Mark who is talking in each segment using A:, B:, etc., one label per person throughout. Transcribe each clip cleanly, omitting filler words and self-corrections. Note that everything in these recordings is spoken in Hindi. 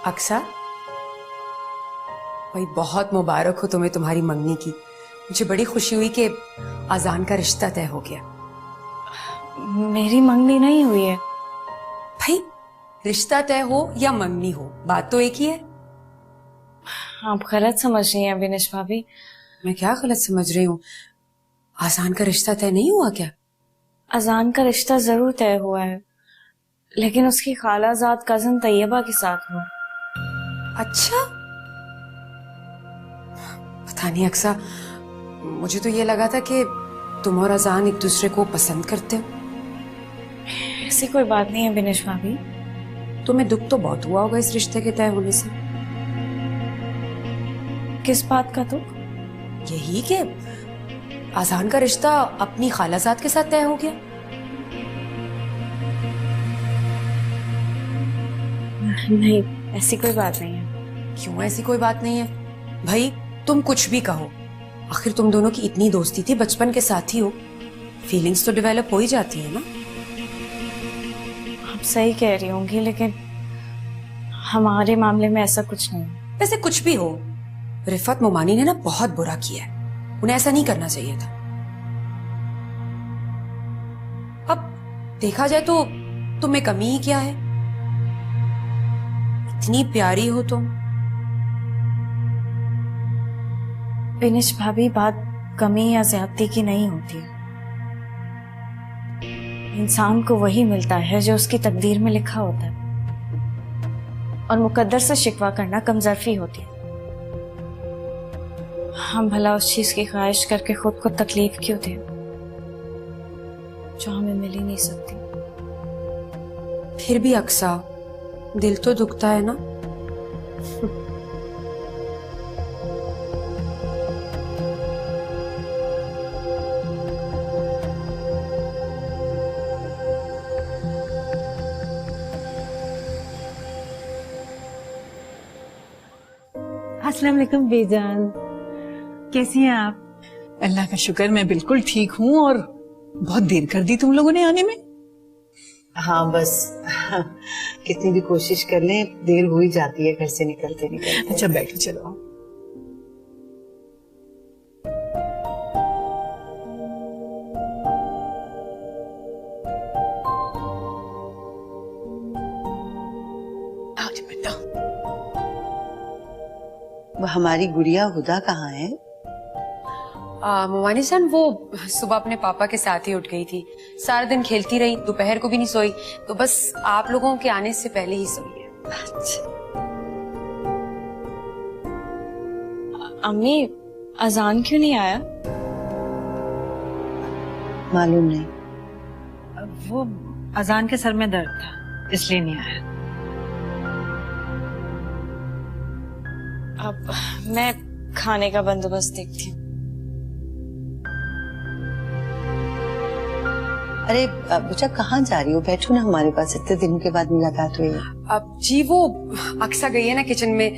A: अक्सा, भाई बहुत मुबारक हो तुम्हें तुम्हारी मंगनी की। मुझे बड़ी खुशी हुई कि अजान का रिश्ता तय हो गया।
B: मेरी मंगनी नहीं हुई है।
A: भाई रिश्ता तय हो या मंगनी हो, बात तो एक ही है।
B: आप गलत समझ रही हैं बिनिश भाभी।
A: मैं क्या गलत समझ रही हूँ? अजान का रिश्ता तय नहीं हुआ क्या?
B: अजान का रिश्ता जरूर तय हुआ है, लेकिन उसकी खालाजाद कजन तैयबा के साथ हुआ।
A: अच्छा, पता नहीं अक्सा, मुझे तो ये लगा था कि तुम और अजान एक दूसरे को पसंद करते हो।
B: ऐसी कोई बात नहीं है बिनिश भाभी।
A: तुम्हें दुख तो बहुत हुआ होगा इस रिश्ते के तय होने से।
B: किस बात का दुख?
A: यही कि अजान का रिश्ता अपनी खालाजाद के साथ तय हो गया।
B: नहीं, ऐसी कोई बात नहीं है।
A: क्यों ऐसी कोई बात नहीं है? भाई तुम कुछ भी कहो, आखिर तुम दोनों की इतनी दोस्ती थी, बचपन के साथी हो, फीलिंग्स तो डेवलप हो ही जाती है ना।
B: आप सही कह रही होंगी, लेकिन हमारे मामले में ऐसा कुछ नहीं है।
A: वैसे कुछ भी हो, रिफत मोमानी ने ना बहुत बुरा किया है, उन्हें ऐसा नहीं करना चाहिए था। अब देखा जाए तो तुम में कमी ही क्या है? इतनी प्यारी हो तुम।
B: बिनिश भाभी, बात कमी या ज्यादती की नहीं होती है। इंसान को वही मिलता है जो उसकी तकदीर में लिखा होता है, और मुकद्दर से शिकवा करना कमजोरी होती है। हम भला उस चीज की ख्वाहिश करके खुद को तकलीफ क्यों दें जो हमें मिल ही नहीं सकती।
A: फिर भी अक्सा, दिल तो दुखता है ना।
C: अस्सलाम वालेकुम बेजान, कैसी हैं आप?
D: अल्लाह का शुक्र, मैं बिल्कुल ठीक हूँ। और बहुत देर कर दी तुम लोगों ने आने में।
C: हाँ बस कितनी भी कोशिश कर लें, देर हो ही जाती है घर से निकलते निकलते।
D: अच्छा बैठो, चलो।
C: वो हमारी गुड़िया हुदा कहाँ है?
A: मोमानी जान वो सुबह अपने पापा के साथ ही उठ गई थी, सारा दिन खेलती रही, दोपहर को भी नहीं सोई, तो बस आप लोगों के आने से पहले ही सोई है।
C: अच्छा।
B: अम्मी, अजान क्यों नहीं आया?
C: मालूम नहीं।
E: वो अजान के सर में दर्द था, इसलिए नहीं आया।
B: अब मैं खाने का बंदोबस्त देखती हूँ।
C: अरे बच्चा, कहाँ जा रही हो? बैठो ना हमारे पास, इतने दिनों के बाद मुलाकात हुई है।
A: अब जी वो अक्सा गई है ना किचन में,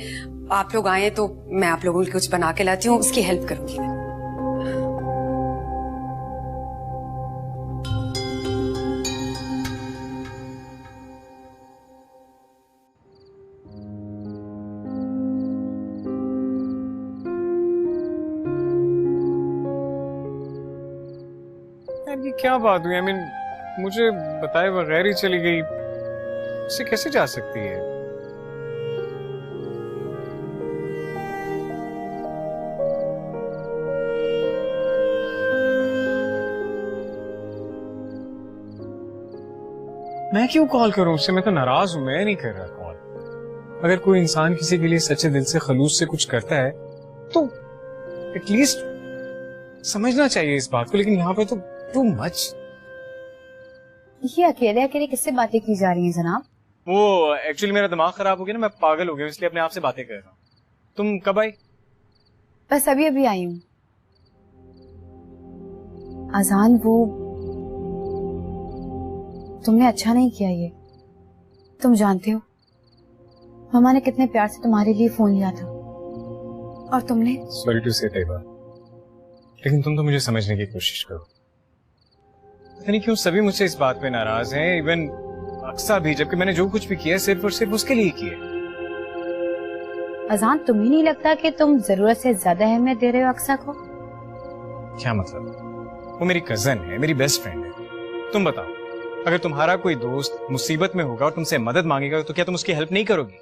A: आप लोग आए तो मैं आप लोगों के लिए कुछ बना के लाती हूँ, उसकी हेल्प करूंगी मैं।
F: ये क्या बात हुई? मुझे बताए बगैर ही चली गई, इससे कैसे जा सकती है? मैं क्यों कॉल करूं उससे? मैं तो नाराज हूं, मैं नहीं कर रहा कॉल। अगर कोई इंसान किसी के लिए सच्चे दिल से खलूस से कुछ करता है तो एटलीस्ट समझना चाहिए इस बात को, लेकिन यहाँ पे तो टू मच।
G: ये अकेले अकेले किससे बातें की जा रही हैं जनाब?
F: वो एक्चुअली मेरा दिमाग खराब हो गया ना, मैं पागल हो गया, इसलिए अपने आप से बातें कर रहा हूँ। तुम कब आई?
G: बस अभी अभी आई हूँ। अजान, वो तुमने अच्छा नहीं किया ये। तुम जानते हो मामा ने कितने प्यार से तुम्हारे लिए फोन लिया था, और तुमने।
F: सॉरी टू से तैयबा, लेकिन तुम तो मुझे समझने की कोशिश करो। पता नहीं क्यों सभी मुझसे इस बात पे नाराज हैं, इवन अक्सा भी, जबकि मैंने जो कुछ भी किया सिर्फ और सिर्फ उसके लिए किया।
G: अजान, तुम्हें नहीं लगता कि तुम जरूरत से ज्यादा अहमियत दे रहे हो अक्सा को?
F: क्या मतलब? वो मेरी कजन है, मेरी बेस्ट फ्रेंड है। तुम बताओ, अगर तुम्हारा कोई दोस्त मुसीबत में होगा और तुमसे मदद मांगेगा तो क्या तुम उसकी हेल्प नहीं करोगी?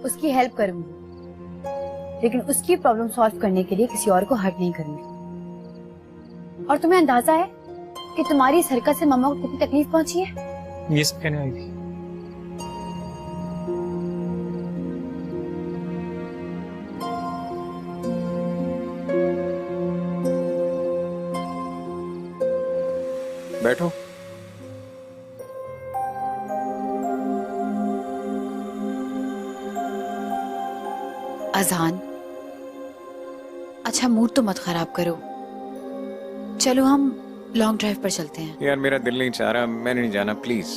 G: उसकी हेल्प करूंगी, लेकिन उसकी प्रॉब्लम सॉल्व करने के लिए किसी और को हर्ट नहीं करूंगी। और तुम्हें अंदाजा है कि तुम्हारी इस हरकत से मम्मा को कितनी तकलीफ पहुंची है?
F: ये सब कहने आई थी। बैठो।
G: अजान, अच्छा मूड तो मत खराब करो। चलो हम लॉन्ग ड्राइव पर चलते हैं।
F: यार मेरा दिल नहीं चाह रहा, मैंने नहीं जाना, प्लीज।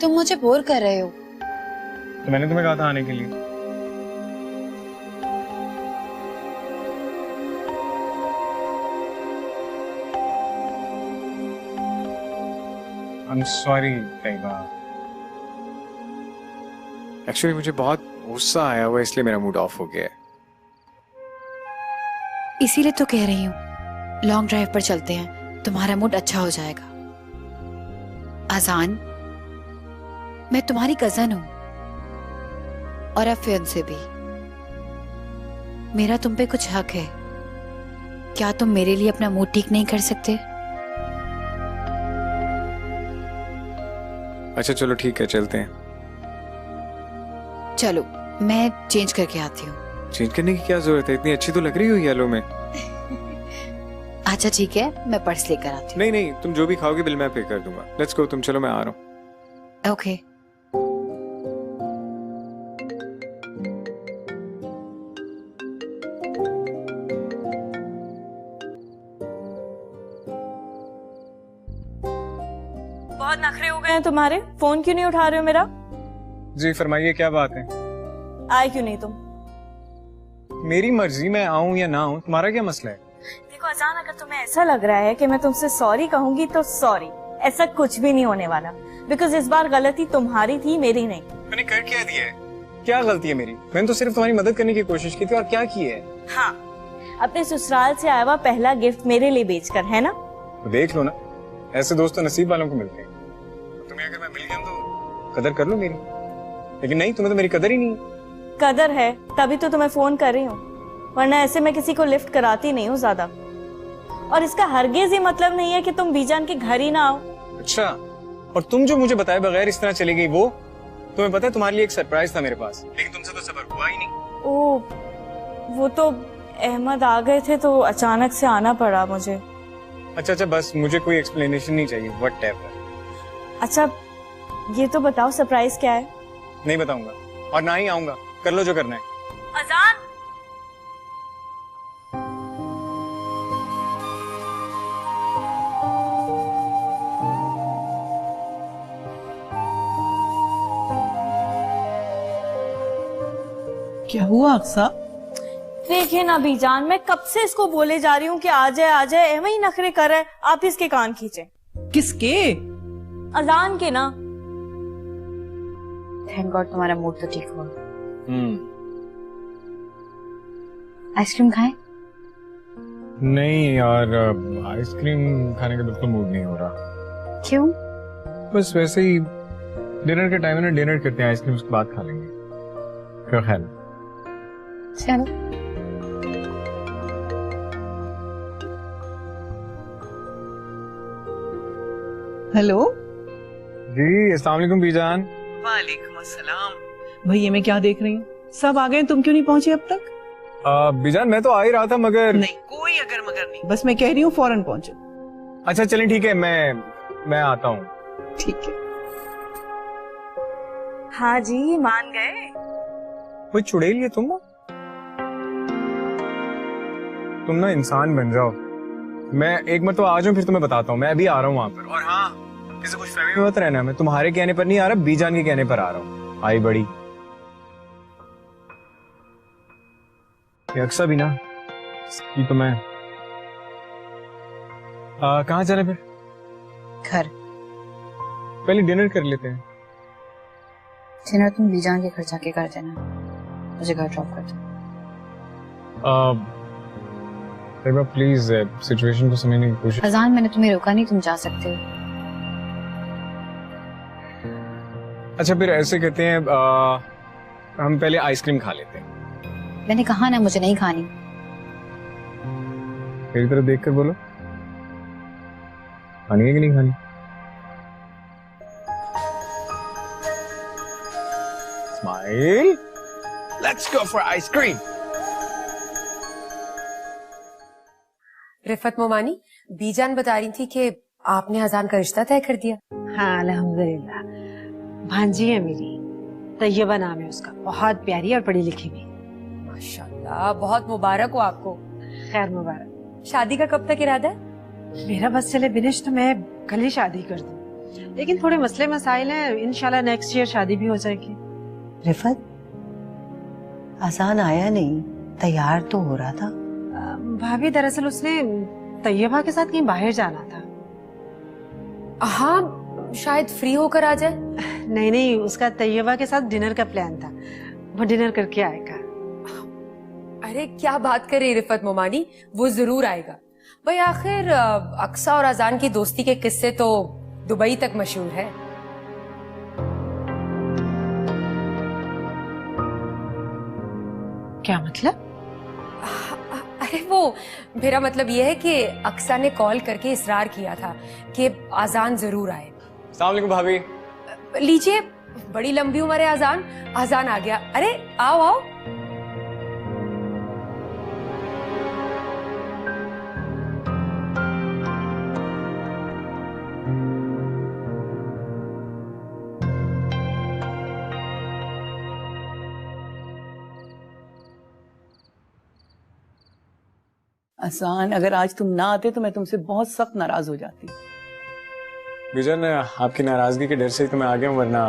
G: तुम मुझे बोर कर रहे हो।
F: तो मैंने तुम्हें कहा था आने के लिए। I'm sorry, Taiba. एक्चुअली मुझे बहुत गुस्सा आया हुआ, इसलिए मेरा मूड ऑफ हो गया है।
G: इसीलिए तो कह रही हूँ लॉन्ग ड्राइव पर चलते हैं, तुम्हारा मूड अच्छा हो जाएगा। अजान, मैं तुम्हारी कजन हूँ और अब फियांसे भी। मेरा तुम पे कुछ हक है। क्या तुम मेरे लिए अपना मूड ठीक नहीं कर सकते?
F: अच्छा चलो ठीक है, चलते हैं।
G: चलो मैं चेंज करके आती हूँ।
F: चेंज करने की क्या जरूरत है? इतनी अच्छी तो लग रही हो येलो में।
G: अच्छा ठीक है, मैं पर्स लेकर आती हूँ।
F: नहीं नहीं, तुम जो भी खाओगे बिल मैं पे कर दूंगा। लेट्स गो, तुम चलो, मैं आ रहा हूँ।
G: ओके।
B: बहुत नखरे हो गए हैं तुम्हारे। फोन क्यों नहीं उठा रहे हो मेरा?
F: जी फरमाइए, क्या बात है?
B: आए क्यों नहीं तुम?
F: मेरी मर्जी, मैं आऊं या ना आऊं, तुम्हारा क्या मसला है?
B: देखो अजान, अगर तुम्हें ऐसा लग रहा है कि मैं तुमसे सॉरी कहूंगी तो सॉरी, ऐसा कुछ भी नहीं होने वाला। बिकॉज इस बार गलती तुम्हारी थी, मेरी नहीं।
F: मैंने कर क्या दिया है? क्या गलती है मेरी? मैंने तो सिर्फ तुम्हारी मदद करने की कोशिश की थी, और क्या की है?
B: हाँ, अपने ससुराल से आया हुआ पहला गिफ्ट मेरे लिए बेचकर, है ना?
F: तो देख लो ना, ऐसे दोस्त तो नसीब वालों को मिलते हैं। तुम्हें अगर मैं मिल गया तो कदर कर लो मेरी, लेकिन नहीं, तुम्हें तो मेरी कदर ही नहीं है।
B: कदर है तभी तो तुम्हें फोन कर रही हूँ, वरना ऐसे मैं किसी को लिफ्ट कराती नहीं हूँ ज्यादा। और इसका हरगिज ही मतलब नहीं है कि तुम बीजान के घर ही ना आओ।
F: अच्छा, और तुम जो मुझे बताए बगैर इस तरह चली गई, वो तुम्हें पता है तुम्हारे लिए एक सरप्राइज था मेरे पास, लेकिन तुमसे तो सबर हुआ ही नहीं।
B: ओ, वो तो अहमद आ गए थे तो अचानक से आना पड़ा मुझे।
F: अच्छा अच्छा, बस मुझे कोई एक्सप्लेनेशन नहीं चाहिए, व्हाटएवर।
B: अच्छा ये तो बताओ सरप्राइज क्या है?
F: नहीं बताऊंगा और ना ही आऊंगा, कर लो जो करना है।
B: अजान,
D: क्या हुआ अक्सा?
B: देखिए ना बीजान, मैं कब से इसको बोले जा रही हूँ कि आ जाए आ जाए, एवं ही नखरे कर रहा है। आप इसके कान खींचे।
D: किसके?
B: अजान के ना।
G: थैंक गॉड तुम्हारा मूड तो ठीक हुआ। आइसक्रीम खाएं?
F: नहीं यार, आइसक्रीम खाने का बिल्कुल मूड नहीं हो रहा।
G: क्यों?
F: बस वैसे ही, डिनर के टाइम है ना, डिनर करते हैं, आइसक्रीम उसके बाद खा लेंगे। क्या ख्याल है?
G: चलो।
D: हेलो
F: जी, अस्सलाम वालेकुम बीजान।
D: वालेकुम अस्सलाम। भैया मैं क्या देख रही हूँ, सब आ गए, तुम क्यों नहीं पहुंचे अब तक?
F: बीजान मैं तो आ ही रहा था, मगर
D: नहीं, कोई अगर मगर नहीं, बस मैं कह रही हूँ फौरन पहुंचो।
F: अच्छा चलें ठीक है, मैं आता हूँ।
D: ठीक है।
B: हाँ जी, मान गए।
F: कोई चुड़ैल है तुम ना इंसान बन जाओ। मैं एक मरतबा आ जाऊं, फिर तुम्हें बताता हूँ। मैं अभी आ रहा हूँ वहां पर। और हाँ, किसी कुछ फहमी में मत रहना, मैं तुम्हारे कहने पर नहीं आ रहा, बीजान के कहने पर आ रहा हूँ। आई बड़ी ये अक्सा भी ना, इसकी तो मैं कहाँ चले फिर?
G: घर।
F: पहले डिनर कर लेते हैं।
G: डिनर तुम बीजान के घर जाके कर देना।
E: मुझे घर ड्रॉप कर दो।
F: तैयबा प्लीज सिचुएशन को समझने की कोशिश।
G: अजान, मैंने तुम्हें रोका नहीं, तुम जा सकते हो।
F: अच्छा फिर ऐसे कहते हैं हम पहले आइसक्रीम खा लेते हैं।
G: मैंने कहा ना मुझे नहीं खानी।
F: मेरी तरफ देखकर बोलो, खानी है कि नहीं खानी? Smile, let's go for ice cream.
A: Rifat Momani, बीजान बता रही थी कि आपने अजान का रिश्ता तय कर दिया।
E: हाँ अल्हम्दुलिल्लाह, भांजी है मेरी, तैयबा नाम है उसका, बहुत प्यारी और पढ़ी लिखी भी।
A: माशाल्लाह, बहुत मुबारक हो आपको।
E: खैर मुबारक।
A: शादी का कब तक इरादा है?
E: मेरा बस चले बिनिश तो मैं कल ही शादी कर दूं, लेकिन थोड़े मसले मसाइल हैं, इंशाल्लाह नेक्स्ट ईयर शादी भी हो जाएगी।
C: रिफत, अजान आया नहीं, तैयार तो हो रहा था।
E: भाभी दरअसल उसने तैयबा के साथ कहीं बाहर जाना था।
A: हाँ, शायद फ्री होकर आ जाए।
E: नहीं नहीं, उसका तैयबा के साथ डिनर का प्लान था, वो डिनर करके आएगा।
A: अरे क्या बात कर रही रिफत मोमानी, वो जरूर आएगा। भाई आखिर अक्सा और अजान की दोस्ती के किस्से तो दुबई तक मशहूर है।
E: क्या मतलब?
A: अरे वो मेरा मतलब ये है कि अक्सा ने कॉल करके इसरार किया था कि अजान जरूर आए।
F: अस्सलाम वालेकुम भाभी।
A: लीजिए, बड़ी लंबी उम्र है अजान, अजान आ गया। अरे आओ आओ।
H: असान, अगर आज तुम ना आते तो मैं तुमसे बहुत सख्त नाराज हो जाती।
F: बीजान, आपकी नाराजगी के डर से ही तो मैं आ गया हूँ, वरना।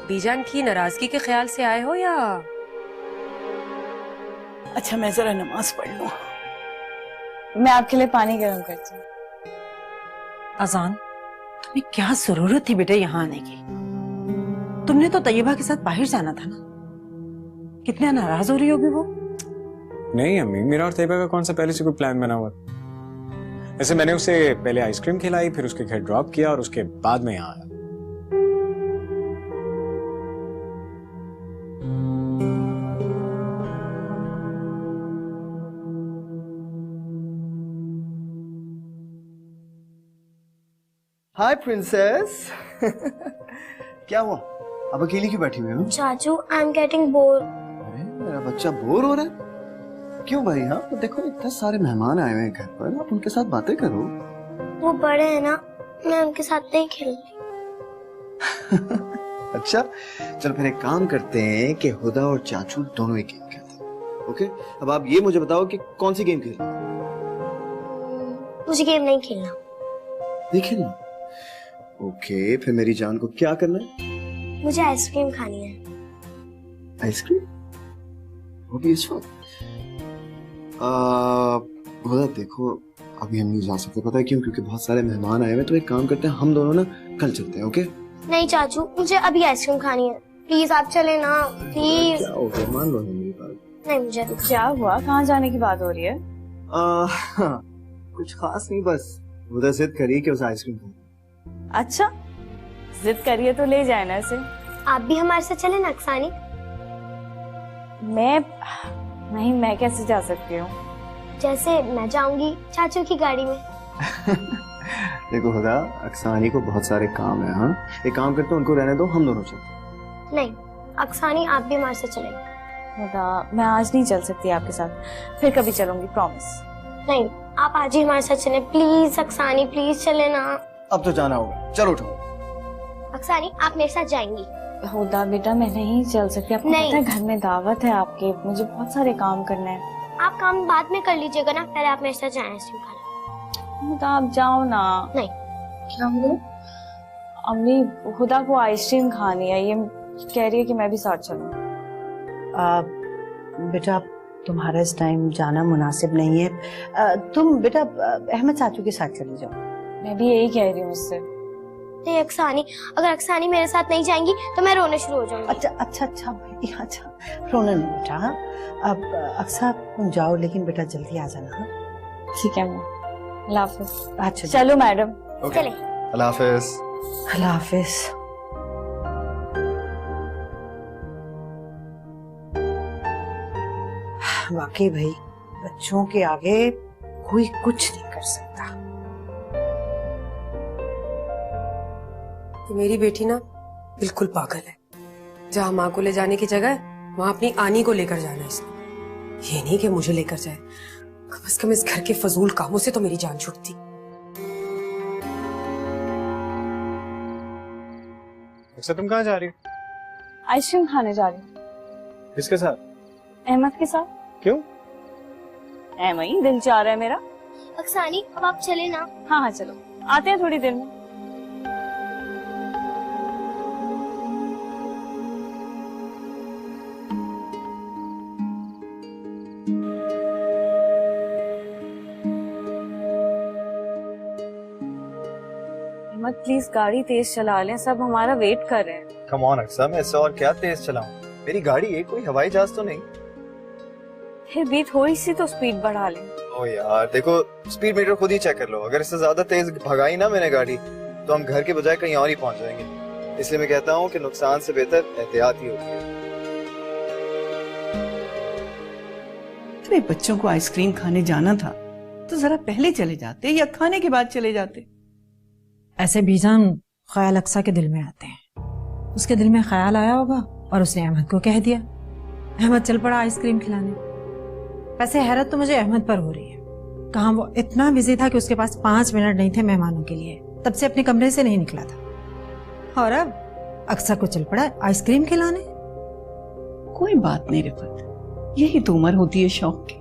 A: बीजान की नाराजगी के ख्याल से आए हो या?
H: अच्छा मैं जरा नमाज पढ़ लूं।
B: मैं आपके लिए पानी गर्म करती हूँ।
E: अजान, तुम्हें क्या जरूरत थी बेटे यहाँ आने की? तुमने तो तैयबा के साथ बाहर जाना था ना। कितना नाराज हो रही होगी वो।
F: नहीं अम्मी, मेरा और तैयबा का कौन सा पहले से कोई प्लान बना हुआ? वैसे मैंने उसे पहले आइसक्रीम खिलाई, फिर उसके घर ड्रॉप किया और उसके बाद में यहाँ आया।
I: हाय प्रिंसेस। क्या हुआ, अब अकेली क्यों बैठी हुई हो?
J: चाचू, आई एम गेटिंग बोर।
I: अरे मेरा बच्चा बोर हो रहा है? क्यों भाई? हाँ तो देखो, इतने सारे मेहमान आए हुए हैं घर पर, आप उनके साथ बातें करो।
J: वो बड़े हैं ना, मैं उनके साथ नहीं खेलती।
I: अच्छा चल फिर एक काम करते हैं कि हुदा और चाचू दोनों एक गेम खेलते हैं। ओके, अब आप ये मुझे बताओ कि कौन सी गेम खेलनी?
J: मुझे गेम नहीं खेलना।
I: नहीं खेलना? ओके, फिर मेरी जान को क्या करना है?
J: मुझे आइसक्रीम खानी है।
I: आइसक्रीम? वो भी इस वक्त? देखो अभी हम नहीं जा सकते, पता है क्यों? क्योंकि बहुत सारे मेहमान आए हुए हैं। तो एक काम करते हैं, हम दोनों ना कल चलते हैं। ओके?
J: नहीं चाचू, मुझे अभी आइसक्रीम खानी है। प्लीज आप चले ना, प्लीज।
I: क्या हो गया, मान लो मेरी बात।
J: नहीं मुझे
B: क्या हुआ, कहाँ जाने की बात हो रही है?
I: कुछ खास नहीं, बस उधर जिद करी कि उसे आइसक्रीम खानी।
B: अच्छा, जिद करिए तो ले जाए ना इसे।
J: आप भी हमारे साथ चले ना अक्सानी।
B: मैं कैसे जा सकती हूँ?
J: जैसे मैं जाऊंगी चाचू की गाड़ी में।
I: देखो हुदा, अक्सानी को बहुत सारे काम है। हाँ एक काम करते हैं, उनको रहने दो, हम दोनों चलते।
J: नहीं अक्सानी, आप भी हमारे साथ चलेंगे।
B: मैं आज नहीं चल सकती आपके साथ, फिर कभी चलूंगी, प्रॉमिस।
J: नहीं, आप आज ही हमारे साथ चलें प्लीज। अक्सानी प्लीज चले ना।
I: अब तो जाना होगा, चलो उठो।
J: अक्सानी आप मेरे साथ जाएंगी।
B: हुदा बेटा, मैं नहीं चल सकती, आपको
J: नहीं।
B: पता है घर में दावत है आपके, मुझे बहुत सारे काम करने हैं।
J: आप काम बाद में कर लीजिएगा ना, पहले आप मेरे साथ जाएं आइसक्रीम खाने।
B: हुदा आप जाओ ना।
J: नहीं।
B: क्या हुआ? अम्मी, हुदा को आइसक्रीम खानी है, ये कह रही है कि मैं भी साथ चलूं।
C: बेटा तुम्हारा इस टाइम जाना मुनासिब नहीं है। तुम बेटा अहमद चाचू के साथ चले जाओ।
B: मैं भी यही कह रही हूँ उससे।
J: नहीं अक्सानी, अगर अक्सानी मेरे साथ नहीं जाएंगी तो मैं रोने शुरू हो जाऊंगी।
C: अच्छा अच्छा अच्छा बेटी, अच्छा रोना नहीं बेटा। अब अक्सर तुम जाओ, लेकिन बेटा जल्दी आ जाना। हाँ?
B: ठीक है मैम, अल्लाह हाफिज।
C: अच्छा
B: चलो मैडम।
J: चले।
I: अल्लाह हाफिज।
C: अल्लाह हाफिज। वाकई भाई, बच्चों के आगे कोई कुछ नहीं कर सकता।
A: कि मेरी बेटी ना बिल्कुल पागल है। जहाँ माँ को ले जाने की जगह वहां अपनी आनी को लेकर जाना है इसने। ये नहीं कि मुझे लेकर जाए। कम से कम इस घर के फजूल कामों से तो मेरी जान छूटती।
F: अच्छा, तुम कहाँ जा रही हो?
B: आइसक्रीम खाने जा रही हूँ।
F: किसके साथ?
B: अहमद के साथ।
F: क्यों?
B: ऐ ही दिल चाह रहा है मेरा।
J: अक्सानी अब आप चले ना।
B: हाँ हाँ चलो, आते हैं थोड़ी देर में। अहमद प्लीज गाड़ी तेज चला लें, सब हमारा वेट कर रहे हैं।
I: कम ऑन अक्सा, मैं इससे और क्या तेज चलाऊं? मेरी गाड़ी है, कोई हवाई जहाज तो नहीं।
B: फिर भी थोड़ी सी तो स्पीड बढ़ा लें।
I: ओ यार देखो, स्पीड मीटर खुद ही चेक कर लो। अगर इससे ज्यादा तेज भगाई ना मैंने गाड़ी तो हम घर के बजाय कहीं और ही पहुंच जाएंगे। इसलिए मैं कहता हूँ कि नुकसान से बेहतर एहतियात ही होती है।
H: अरे बच्चों को आइसक्रीम खाने जाना था तो जरा पहले चले जाते या खाने के बाद चले जाते।
E: ऐसे बीजान ख्याल अक्सा के दिल में आते हैं। उसके दिल में ख्याल आया होगा और उसने अहमद को कह दिया। अहमद चल पड़ा आइसक्रीम खिलाने। वैसे हैरत तो मुझे अहमद पर हो रही है। कहाँ वो इतना बिजी था कि उसके पास 5 मिनट नहीं थे मेहमानों के लिए, तब से अपने कमरे से नहीं निकला था। और अब अक्सा को चल पड़ा आइसक्रीम खिलाने।
H: कोई बात नहीं रिफत, यही तो उम्र होती है शौक की।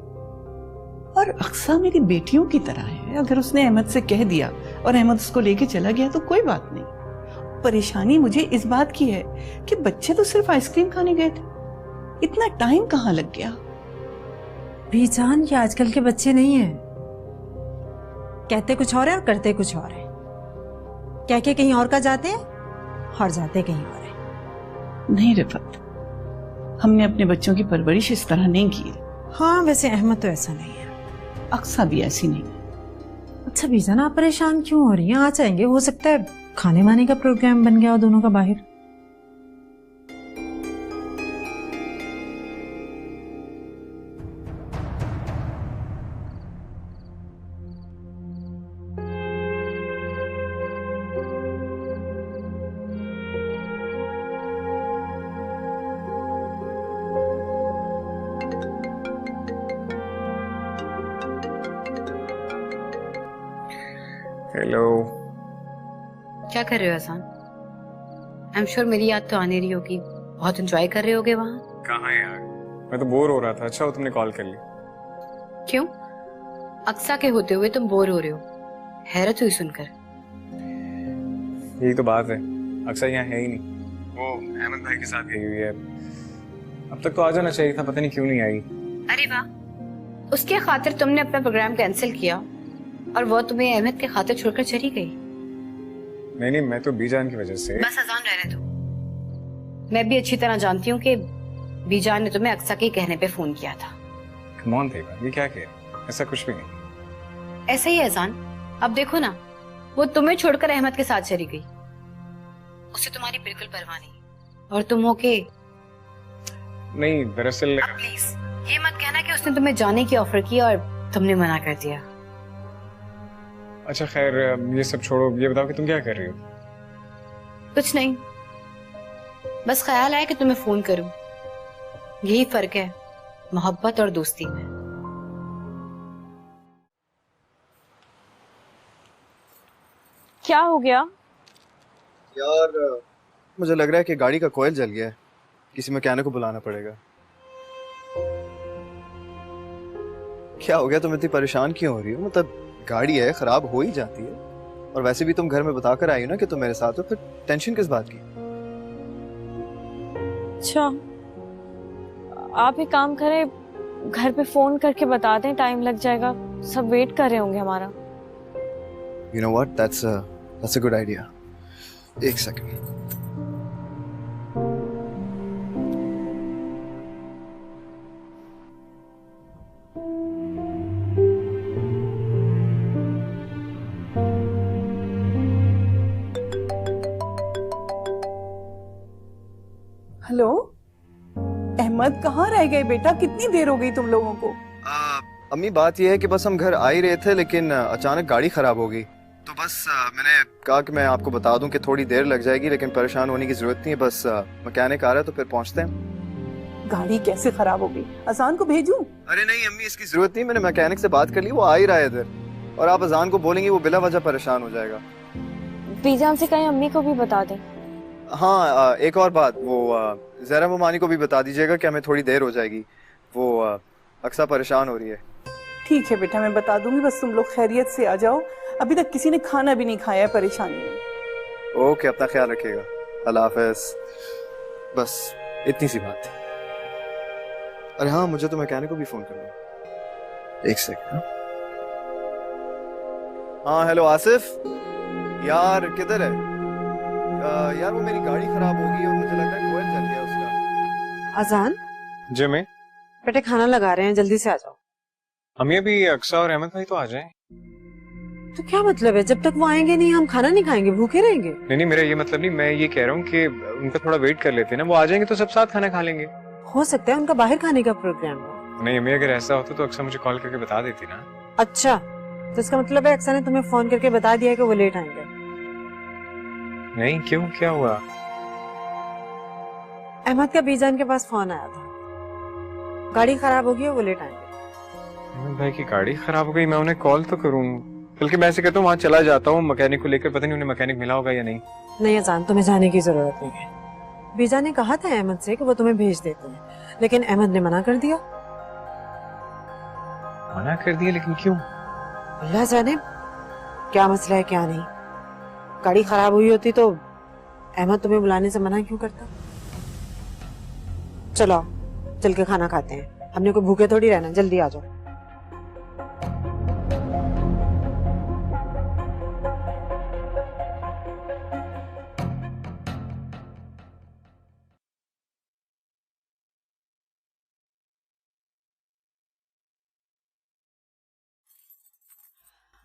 H: और अक्सा मेरी बेटियों की तरह है। अगर उसने अहमद से कह दिया और अहमद उसको लेके चला गया तो कोई बात नहीं। परेशानी मुझे इस बात की है कि बच्चे तो सिर्फ आइसक्रीम खाने गए थे, इतना टाइम कहाँ लग गया?
E: बीजान ये आजकल के बच्चे नहीं हैं। कहते कुछ और है और करते कुछ और है। कह के कहीं और का जाते हैं और जाते कहीं और है।
H: नहीं रिफत, हमने अपने बच्चों की परवरिश इस तरह नहीं की।
E: हाँ वैसे अहमद तो ऐसा नहीं है,
H: अक्सा भी ऐसी नहीं।
E: अच्छा बीजान आप परेशान क्यों हो रही हैं? आ जाएंगे, हो सकता है खाने वाने का प्रोग्राम बन गया हो दोनों का बाहर।
F: हेलो।
G: क्या कर रहे हो अहसान? आई एम श्योर मेरी याद तो आने रही होगी। बहुत एंजॉय कर रहे होगे वहाँ।
F: कहाँ यार, मैं तो बोर हो रहा था। अच्छा हो तुमने कॉल कर ली।
G: क्यों? अक्सा के होते हुए तुम बोर हो रहे हो? हैरत हुई सुनकर।
F: यही तो बात है, अक्सा यहाँ है ही नहीं। वो अहमद भाई के साथ गई हुई है। अब तक तो आ जाना चाहिए था, पता नहीं क्यों नहीं आई।
G: अरे वाह, उसके खातिर तुमने अपना प्रोग्राम कैंसिल किया और वो तुम्हें अहमद के खातिर छोड़कर चली गई।
F: नहीं, मैं तो बीजान की वजह से।
G: बस अजान रहने दो। मैं भी अच्छी तरह जानती हूँ कि बीजान ने तुम्हें अक्सा के कहने पे फोन किया था।
F: कम ऑन देवा, ये क्या किया? ऐसा कुछ भी नहीं।
G: ऐसा ही है अजान। अब देखो ना, वो तुम्हें छोड़कर अहमद के साथ चली गई। उसे तुम्हारी बिल्कुल परवाह नहीं और तुम हो के।
F: नहीं दरअसल
G: प्लीज ये मत कहना कि उसने तुम्हें जाने की ऑफर की और तुमने मना कर दिया।
F: अच्छा खैर, ये सब छोड़ो, ये बताओ कि तुम क्या कर रही हो?
G: कुछ नहीं, बस ख्याल आया कि तुम्हें फोन करूं। यही फर्क है मोहब्बत और दोस्ती में।
B: क्या हो गया
I: यार? मुझे लग रहा है कि गाड़ी का कॉइल जल गया है। किसी मैकेनिक को बुलाना पड़ेगा। क्या हो गया? तुम इतनी परेशान क्यों हो रही हो? मतलब गाड़ी है, खराब हो ही जाती है। और वैसे भी तुम घर में बताकर आई हो ना कि तुम मेरे साथ हो, फिर टेंशन किस बात की?
B: अच्छा आप एक काम करें, घर पे फोन करके बता दें, टाइम लग जाएगा, सब वेट कर रहे होंगे हमारा।
I: You know what? That's a good idea. एक सेकंड।
H: हेलो अहमद, कहाँ रह गए बेटा? कितनी देर हो गई तुम लोगों को?
I: अम्मी बात यह है कि बस हम घर आ ही रहे थे, लेकिन अचानक गाड़ी खराब हो गई, तो बस मैंने कहा कि मैं आपको बता दूं कि थोड़ी देर लग जाएगी, लेकिन परेशान होने की जरूरत नहीं है, बस मैकेनिक आ रहा है तो फिर पहुंचते हैं।
H: गाड़ी कैसे खराब हो गई? अजान को भेजूं?
I: अरे नहीं अम्मी, इसकी जरूरत नहीं, मैंने मैकेनिक से बात कर ली, वो आ ही रहा है इधर, और आप अजान को बोलेंगे वो बिला वजह परेशान हो जाएगा।
B: बीजान से कहीं अम्मी को भी बता दें।
I: हाँ एक और बात, वो जहरा ममानी को भी बता दीजिएगा कि हमें थोड़ी देर हो जाएगी, वो अक्सा परेशान हो रही है।
H: ठीक है बेटा, मैं बता दूंगी, बस तुम लोग खैरियत से आ जाओ। अभी तक किसी ने खाना भी नहीं खाया है परेशानी में।
I: ओके, अपना ख्याल रखिएगा, अल्लाह हाफिज। बस इतनी सी बात थी। अरे हाँ, मुझे तो मैकेनिक को भी फोन करना। एक सेकंड। हाँ हेलो आसिफ, यार किधर है? यार वो मेरी गाड़ी खराब हो गई और मुझे लग रहा है कोयल जल गया उसका।
E: अजान
F: जी मैं
E: बेटे खाना लगा रहे हैं, जल्दी से आ जाओ।
F: हम अभी अक्सा और अहमद भाई तो आ जाएं।
E: तो क्या मतलब है, जब तक वो आएंगे नहीं हम खाना नहीं खाएंगे, भूखे रहेंगे?
F: नहीं नहीं, मेरा ये मतलब नहीं, मैं ये कह रहा हूँ कि उनका थोड़ा वेट कर लेते हैं ना, वो आ जाएंगे तो सब साथ खाना खा लेंगे।
E: हो सकता है उनका बाहर खाने का प्रोग्राम हो।
F: नहीं अम्मी, अगर ऐसा होता तो अक्सा मुझे कॉल करके बता देती ना।
E: अच्छा, तो इसका मतलब है अक्सा ने तुम्हें फोन करके बता दिया है कि वो लेट आएंगे?
F: नहीं क्यों, क्या हुआ?
E: अहमद का बीजान के पास फोन आया था, गाड़ी खराब हो गई है, वो लेट आएंगे।
F: अहमद भाई की गाड़ी खराब हो गई, मैं उन्हें कॉल तो करूँ, बल्कि मैं ऐसे कहता हूँ वहाँ चला जाता हूँ मैकेनिक को लेकर, पता नहीं उन्हें मैकेनिक मिला होगा या नहीं।
E: नहीं अजान, तुम्हें जाने की जरूरत नहीं है। बीजा ने कहा था अहमद से कि वो तुम्हें भेज देते हैं, लेकिन अहमद ने मना कर दिया।
F: मना कर दिया? लेकिन क्यों?
E: अल्लाह जाने क्या मसला है क्या नहीं। गाड़ी खराब हुई होती तो अहमद तुम्हें बुलाने से मना क्यों करता? चलो चल के खाना खाते हैं, हमने कोई भूखे थोड़ी रहना, जल्दी आ जाओ।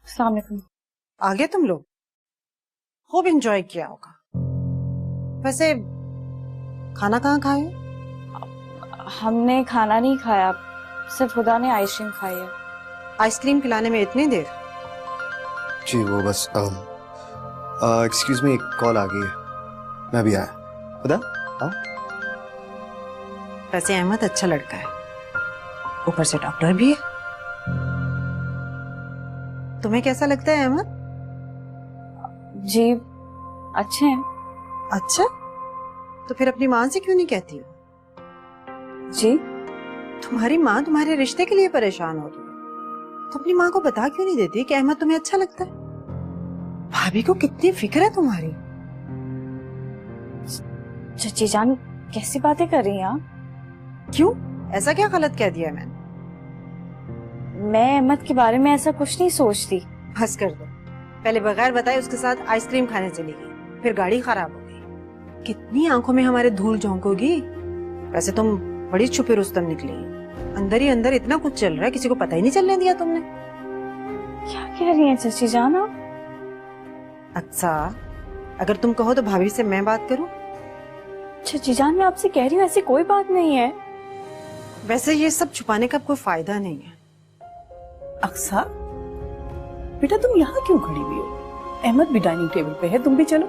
B: अस्सलाम वालेकुम।
E: आ गए तुम लोग? खूब एंजॉय किया होगा। वैसे खाना कहाँ खाए?
B: हमने खाना नहीं खाया, सिर्फ खुदा ने आइसक्रीम खाई है।
E: आइसक्रीम खिलाने में इतनी देर?
I: जी वो बस एक्सक्यूज मी, एक कॉल आ गई है, मैं अभी आया। खुदा आओ।
E: वैसे अहमद अच्छा लड़का है, ऊपर से डॉक्टर भी है। तुम्हें कैसा लगता है अहमद?
B: जी अच्छे हैं।
E: अच्छा, तो फिर अपनी माँ से क्यों नहीं कहती हो?
B: जी
E: तुम्हारी माँ तुम्हारे रिश्ते के लिए परेशान हो रही है, तो अपनी माँ को बता क्यों नहीं देती कि अहमद तुम्हें अच्छा लगता है? भाभी को कितनी फिक्र है तुम्हारी।
B: चची जान कैसी बातें कर रही हैं आप?
E: क्यों, ऐसा क्या गलत कह दिया मैंने?
B: मैं अहमद के बारे में ऐसा कुछ नहीं सोचती।
E: बस कर दो, पहले बगैर बताए उसके साथ आइसक्रीम खाने चली गई, फिर गाड़ी खराब हो गई। कितनी आंखों में हमारे धूल झोंकोगी। वैसे तुम बड़ी छुपी रुस्तम निकली, अंदर ही अंदर इतना कुछ चल रहा है, किसी को पता ही नहीं चलने दिया तुमने।
B: क्या कह रही हैं चची जान आप?
E: अच्छा, अगर तुम कहो तो भाभी से मैं बात करूं?
B: चची जान मैं आपसे कह रही हूँ ऐसी कोई बात नहीं है।
E: वैसे ये सब छुपाने का कोई फायदा नहीं है।
H: अक्सा बेटा, तुम यहाँ क्यों खड़ी हुई हो? अहमद भी डाइनिंग टेबल पे है, तुम भी चलो।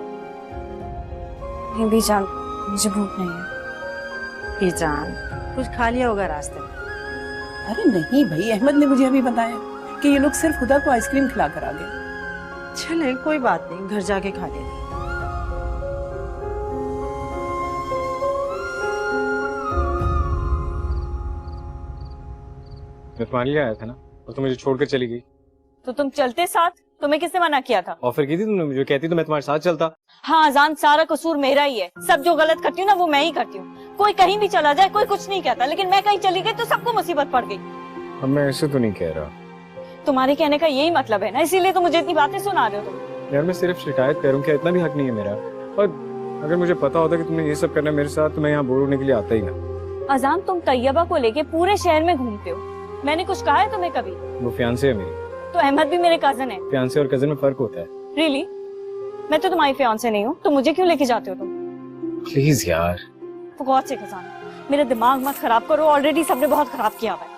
B: नहीं भी जान, मुझे भूख नहीं है।
E: जान कुछ खा लिया होगा रास्ते में।
H: अरे नहीं भाई, अहमद ने मुझे अभी बताया कि ये लोग सिर्फ खुदा को आइसक्रीम खिला कर आ गए।
E: चले कोई बात नहीं, घर जाके खा लेंगे।
F: मैं तुम्हारे लिए आया था ना, और तुम मुझे छोड़कर चली गई।
B: तो तुम चलते साथ, तुम्हें किसने मना किया था?
F: ऑफर की थी तुमने, मुझे कहती तो मैं तुम्हारे साथ चलता।
B: हाँ अजान, सारा कसूर मेरा ही है, सब जो गलत करती हूँ ना वो मैं ही करती हूँ। कोई कहीं भी चला जाए कोई कुछ नहीं कहता, लेकिन मैं कहीं चली गई तो सबको मुसीबत पड़ गई।
F: अब मैं ऐसे तो नहीं कह रहा।
B: तुम्हारे कहने का यही मतलब है ना, इसीलिए तो मुझे इतनी बातें सुना रहे हो तुम।
F: यार मैं सिर्फ शिकायत करूँ, क्या इतना भी हक नहीं है मेरा? और अगर मुझे पता होता कि तुमने ये सब करना है मेरे साथ तो मैं यहाँ बोर होने के लिए आता ही ना।
B: अजान, तुम तैयबा को लेके पूरे शहर में घूमते हो, मैंने कुछ कहा है तुम्हें कभी?
F: वो फियांसे है मेरी।
B: तो अहमद भी मेरे कजन है।
F: फियांसे और कजन में फर्क होता है।
B: रियली? मैं तो तुम्हारी फियांसे नहीं हूँ, तो मुझे क्यों लेके जाते हो तुम?
F: प्लीज यार।
B: तो गौर से खजान, मेरा दिमाग मत खराब करो, ऑलरेडी सबने बहुत खराब किया हुआ है।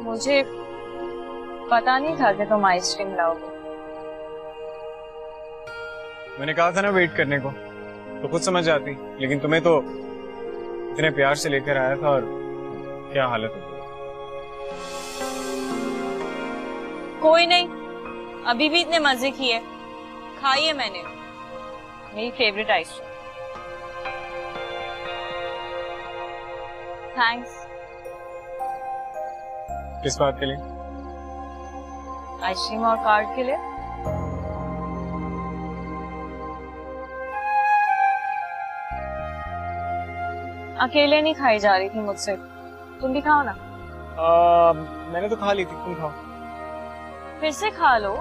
B: मुझे पता नहीं था कि तुम आइसक्रीम लाओगे।
F: मैंने कहा था ना वेट करने को, तो खुद समझ आती, लेकिन तुम्हें तो इतने प्यार से लेकर आया था और क्या हालत हो गई।
B: कोई नहीं, अभी भी इतने मजे किए, खाई है मैंने, मेरी फेवरेट आइसक्रीम। थैंक्स।
F: किस बात के लिए?
B: आइसक्रीम और कार्ड के लिए। अकेले नहीं खाई जा रही थी मुझसे, तुम भी खाओ ना।
F: मैंने तो खा ली थी, तुम खाओ।
B: फिर से खा लो।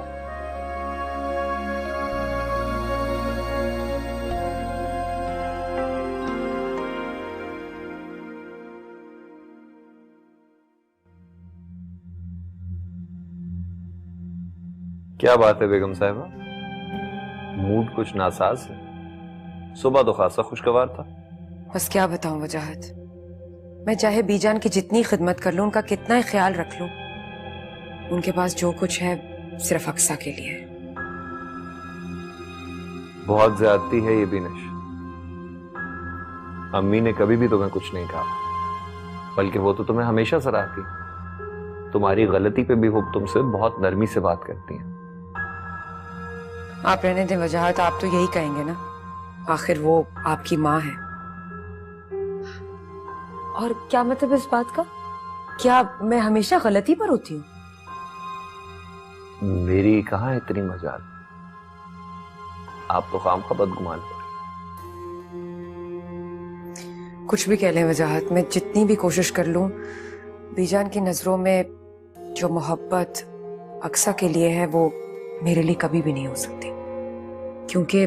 K: क्या बात है बेगम साहिबा, मूड कुछ नासाज है? सुबह तो खासा खुशगवार था।
A: बस क्या बताऊं वजाहत, मैं चाहे बीजान की जितनी खिदमत कर लूं, उनका कितना ही ख्याल रख लूं, उनके पास जो कुछ है सिर्फ अक्सा के लिए है।
K: बहुत ज्यादती है ये बिनश। अम्मी ने कभी भी तुम्हें कुछ नहीं कहा, बल्कि वो तो तुम्हें हमेशा सराहती। तुम्हारी गलती पे भी वो तुमसे बहुत नरमी से बात करती हैं।
A: आप रहने दें वजाहत, आप तो यही कहेंगे ना, आखिर वो आपकी माँ है। और क्या मतलब इस बात का? क्या मैं हमेशा गलती पर होती हूँ?
K: मेरी कहाँ इतनी मजाल, आप तो खाम खा बदगुमान हो।
A: कुछ भी कह लें वजाहत, मैं जितनी भी कोशिश कर लूं, बीजान की नजरों में जो मोहब्बत अक्सा के लिए है वो मेरे लिए कभी भी नहीं हो सकती, क्योंकि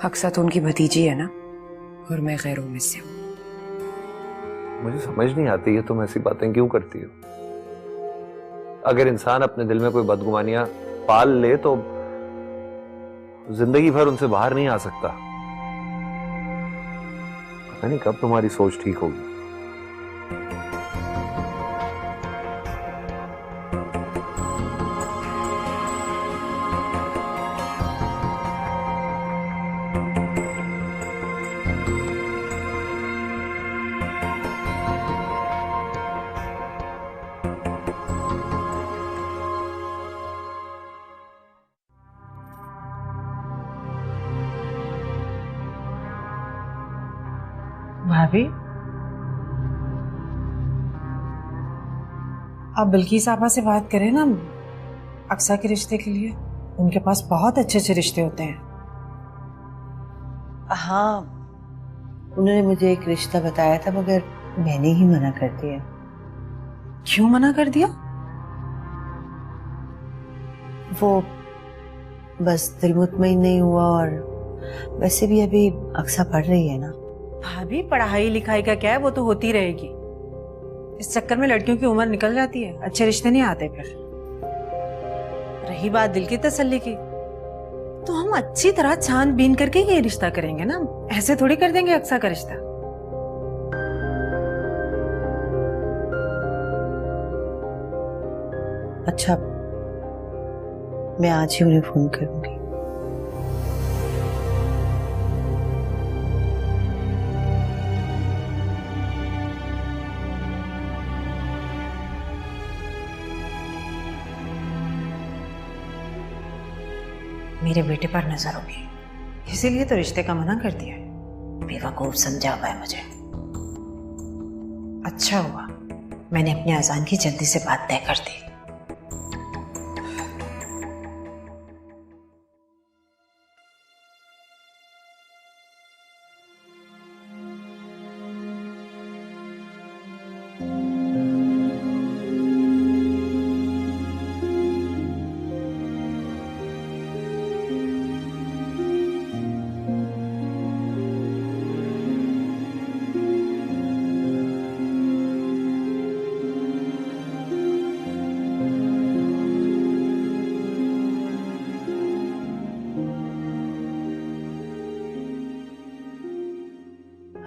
A: अक्सा तो उनकी भतीजी है ना, और मैं गैरों में से हूँ।
K: मुझे समझ नहीं आती है तुम ऐसी बातें क्यों करती हो। अगर इंसान अपने दिल में कोई बदगुमानियां पाल ले तो जिंदगी भर उनसे बाहर नहीं आ सकता। पता नहीं कब तुम्हारी सोच ठीक होगी।
E: भाभी, आप बिल्किस आपा से बात करें ना अक्सा के रिश्ते के लिए, उनके पास बहुत अच्छे अच्छे रिश्ते होते हैं।
C: हाँ, उन्होंने मुझे एक रिश्ता बताया था, मगर मैंने ही मना कर दिया।
E: क्यों मना कर दिया?
C: वो बस दिल मुतमईन नहीं हुआ। और वैसे भी अभी अक्सा पढ़ रही है ना।
E: भाभी पढ़ाई लिखाई का क्या है, वो तो होती रहेगी। इस चक्कर में लड़कियों की उम्र निकल जाती है, अच्छे रिश्ते नहीं आते। फिर रही बात दिल की तसल्ली की, तो हम अच्छी तरह छानबीन करके ये रिश्ता करेंगे ना, ऐसे थोड़ी कर देंगे अक्सा का रिश्ता।
C: अच्छा, मैं आज ही उन्हें फोन करूंगी।
E: मेरे बेटे पर नजर होगी, इसीलिए तो रिश्ते का मना कर दिया है। बेवकूफ समझा हुआ है मुझे। अच्छा हुआ मैंने अपने अजान की जल्दी से बात तय कर दी।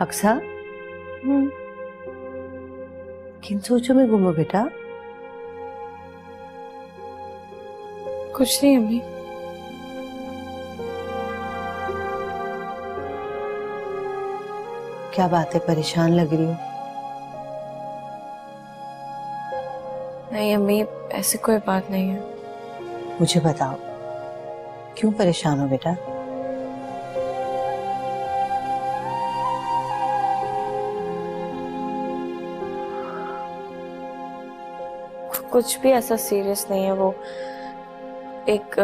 C: अक्सा, किन सोचों में गुम हो बेटा?
B: कुछ नहीं अम्मी।
C: क्या बात है, परेशान लग रही हो?
B: नहीं अम्मी, ऐसी कोई बात नहीं है।
C: मुझे बताओ, क्यों परेशान हो बेटा?
B: कुछ भी ऐसा सीरियस नहीं है। वो एक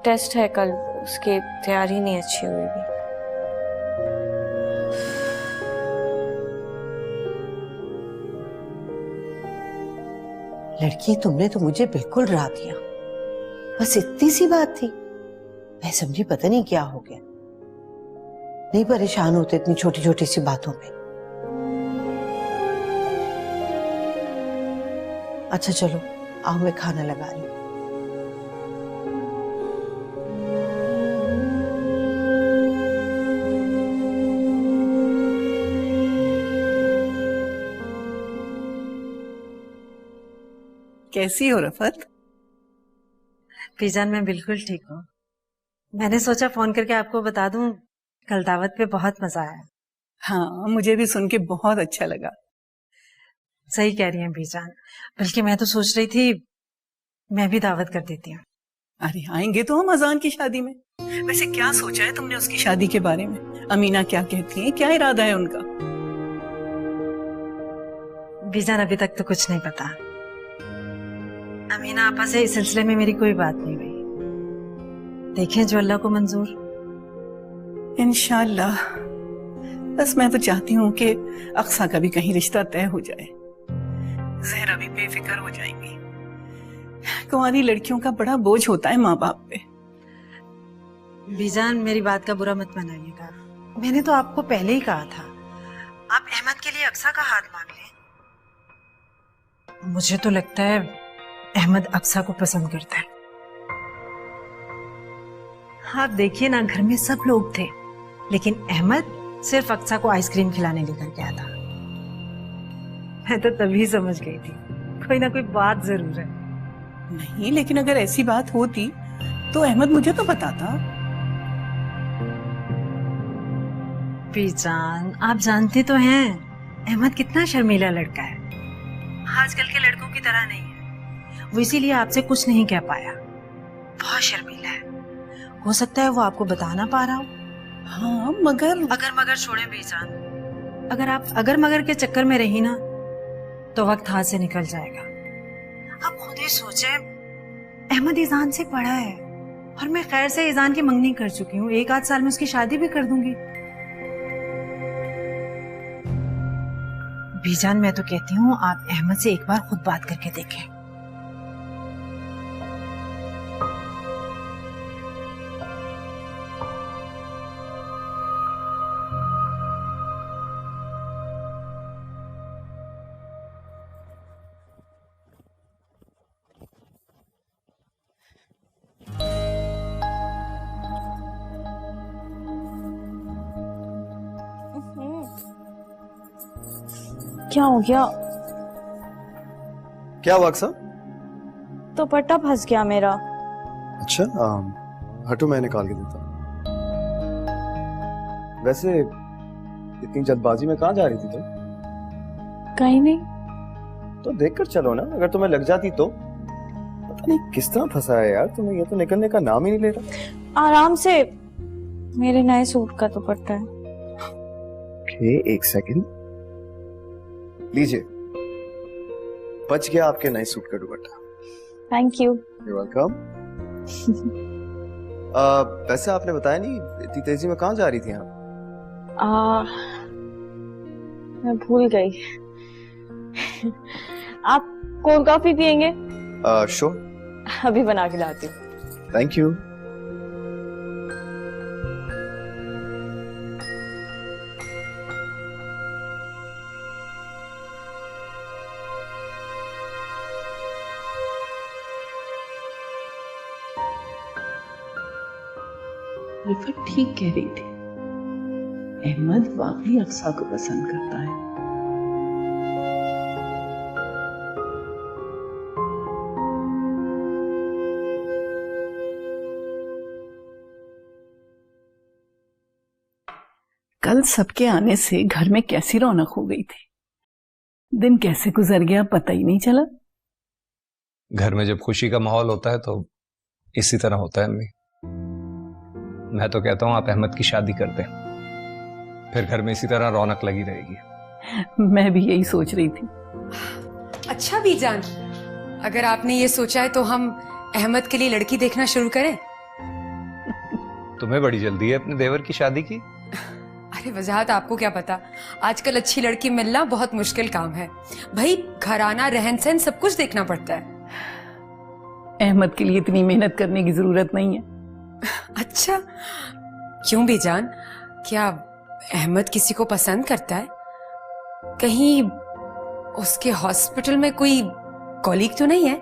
B: टेस्ट है कल, उसकी तैयारी नहीं अच्छी हुई भी।
C: लड़की, तुमने तो मुझे बिल्कुल डरा दिया। बस इतनी सी बात थी, मैं समझी पता नहीं क्या हो गया। नहीं परेशान होते इतनी छोटी छोटी सी बातों पे। अच्छा चलो, आओ मैं खाना लगा रही हूँ।
H: कैसी हो रफत?
E: बीजान मैं बिल्कुल ठीक हूँ। मैंने सोचा फोन करके आपको बता दूं, कल दावत पे बहुत मजा आया।
H: हाँ, मुझे भी सुन के बहुत अच्छा लगा।
E: सही कह रही हैं बीजान, बल्कि मैं तो सोच रही थी मैं भी दावत कर देती हूँ।
H: अरे आएंगे तो हम अजान की शादी में। वैसे क्या सोचा है तुमने उसकी शादी के बारे में? अमीना क्या कहती है, क्या इरादा है उनका?
E: बीजान अभी तक तो कुछ नहीं पता। अमीना आपा से इस सिलसिले में मेरी कोई बात नहीं हुई। देखें जो अल्लाह को मंजूर।
H: इंशाल्लाह। बस मैं तो चाहती हूँ कि अक्सा का भी कहीं रिश्ता तय हो जाए, जहरा भी बेफिक्र हो जाएंगी। कुंवारी लड़कियों का बड़ा बोझ होता है माँ बाप पे।
E: बीजान मेरी बात का बुरा मत मनाइएगा, मैंने तो आपको पहले ही कहा था आप अहमद के लिए अक्सा का हाथ मांग लें। मुझे तो लगता है अहमद अक्सा को पसंद करता है। आप देखिए ना, घर में सब लोग थे लेकिन अहमद सिर्फ अक्सा को आइसक्रीम खिलाने लेकर गया था। मैं तो तभी समझ गई थी कोई ना कोई बात जरूर है।
H: नहीं, लेकिन अगर ऐसी बात होती तो अहमद मुझे तो बताता।
E: बीजान आप जानते तो हैं अहमद कितना शर्मीला लड़का है, आजकल के लड़कों की तरह नहीं है। वो इसीलिए आपसे कुछ नहीं कह पाया, बहुत शर्मीला है। हो सकता है वो आपको बता ना पा रहा हो।
H: हाँ, मगर
E: छोड़े बीजान, अगर आप अगर मगर के चक्कर में रही ना तो वक्त हाथ से निकल जाएगा। आप खुद ही सोचे, अहमद ईजान से बड़ा है और मैं खैर से ईजान की मंगनी कर चुकी हूँ, 1 आध साल में उसकी शादी भी कर दूंगी। बीजान मैं तो कहती हूँ आप अहमद से एक बार खुद बात करके देखें।
B: क्या हो गया?
I: क्या हुआ अक्सा?
B: दुपट्टा फंस गया मेरा।
I: अच्छा, हटो मैं निकाल के देता हूँ। वैसे इतनी जल्दबाजी में कहाँ जा रही थी तुम?
B: कहीं नहीं।
I: तो देख कर चलो ना, अगर तुम्हें लग जाती तो। पता नहीं किस तरह फंसा है यार तुम्हें, ये तो निकलने का नाम ही नहीं ले रहा।
B: आराम से, मेरे नए सूट का दुपट्टा है।
I: ओके, एक सेकंड, लीजिए, बच गया आपके नए सूट का दुपट्टा।
B: Thank you.
I: You welcome. वैसे आपने बताया नहीं, इतनी तेजी में कहाँ जा रही थी आप?
B: मैं भूल गई। आप कोल्ड कॉफी पियेंगे?
I: श्योर,
B: अभी बना के लाती हूँ।
I: Thank you.
H: रिफत ठीक कह रही थी, अहमद वाकई अक्सा को पसंद करता है। कल सबके आने से घर में कैसी रौनक हो गई थी। दिन कैसे गुजर गया पता ही नहीं चला।
K: घर में जब खुशी का माहौल होता है तो इसी तरह होता है अम्मी। मैं तो कहता हूं आप अहमद की शादी कर दें, फिर घर में इसी तरह रौनक लगी रहेगी।
H: मैं भी यही सोच रही थी।
A: अच्छा बीजान, अगर आपने ये सोचा है तो हम अहमद के लिए लड़की देखना शुरू करें?
K: तुम्हें बड़ी जल्दी है अपने देवर की शादी की।
A: अरे वजाहत, आपको क्या पता, आजकल अच्छी लड़की मिलना बहुत मुश्किल काम है भाई। घराना, रहन सहन सब कुछ देखना पड़ता है।
H: अहमद के लिए इतनी मेहनत करने की जरूरत नहीं है।
A: अच्छा, क्यों बीजान, क्या अहमद किसी को पसंद करता है? कहीं उसके हॉस्पिटल में कोई कॉलीग तो नहीं है?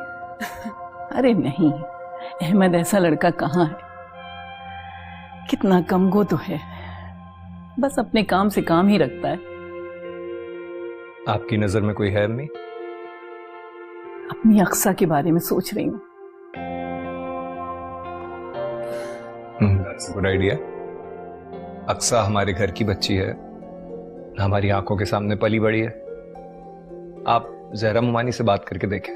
H: अरे नहीं, अहमद ऐसा लड़का कहाँ है। कितना कमगो तो है, बस अपने काम से काम ही रखता है।
K: आपकी नजर में कोई है अम्मी?
H: अपनी अक्सा के बारे में सोच रही हूँ।
K: Good idea. अक्सा हमारे घर की बच्ची है, हमारी आंखों के सामने पली बड़ी है। आप जहरा मुमानी से बात करके देखें।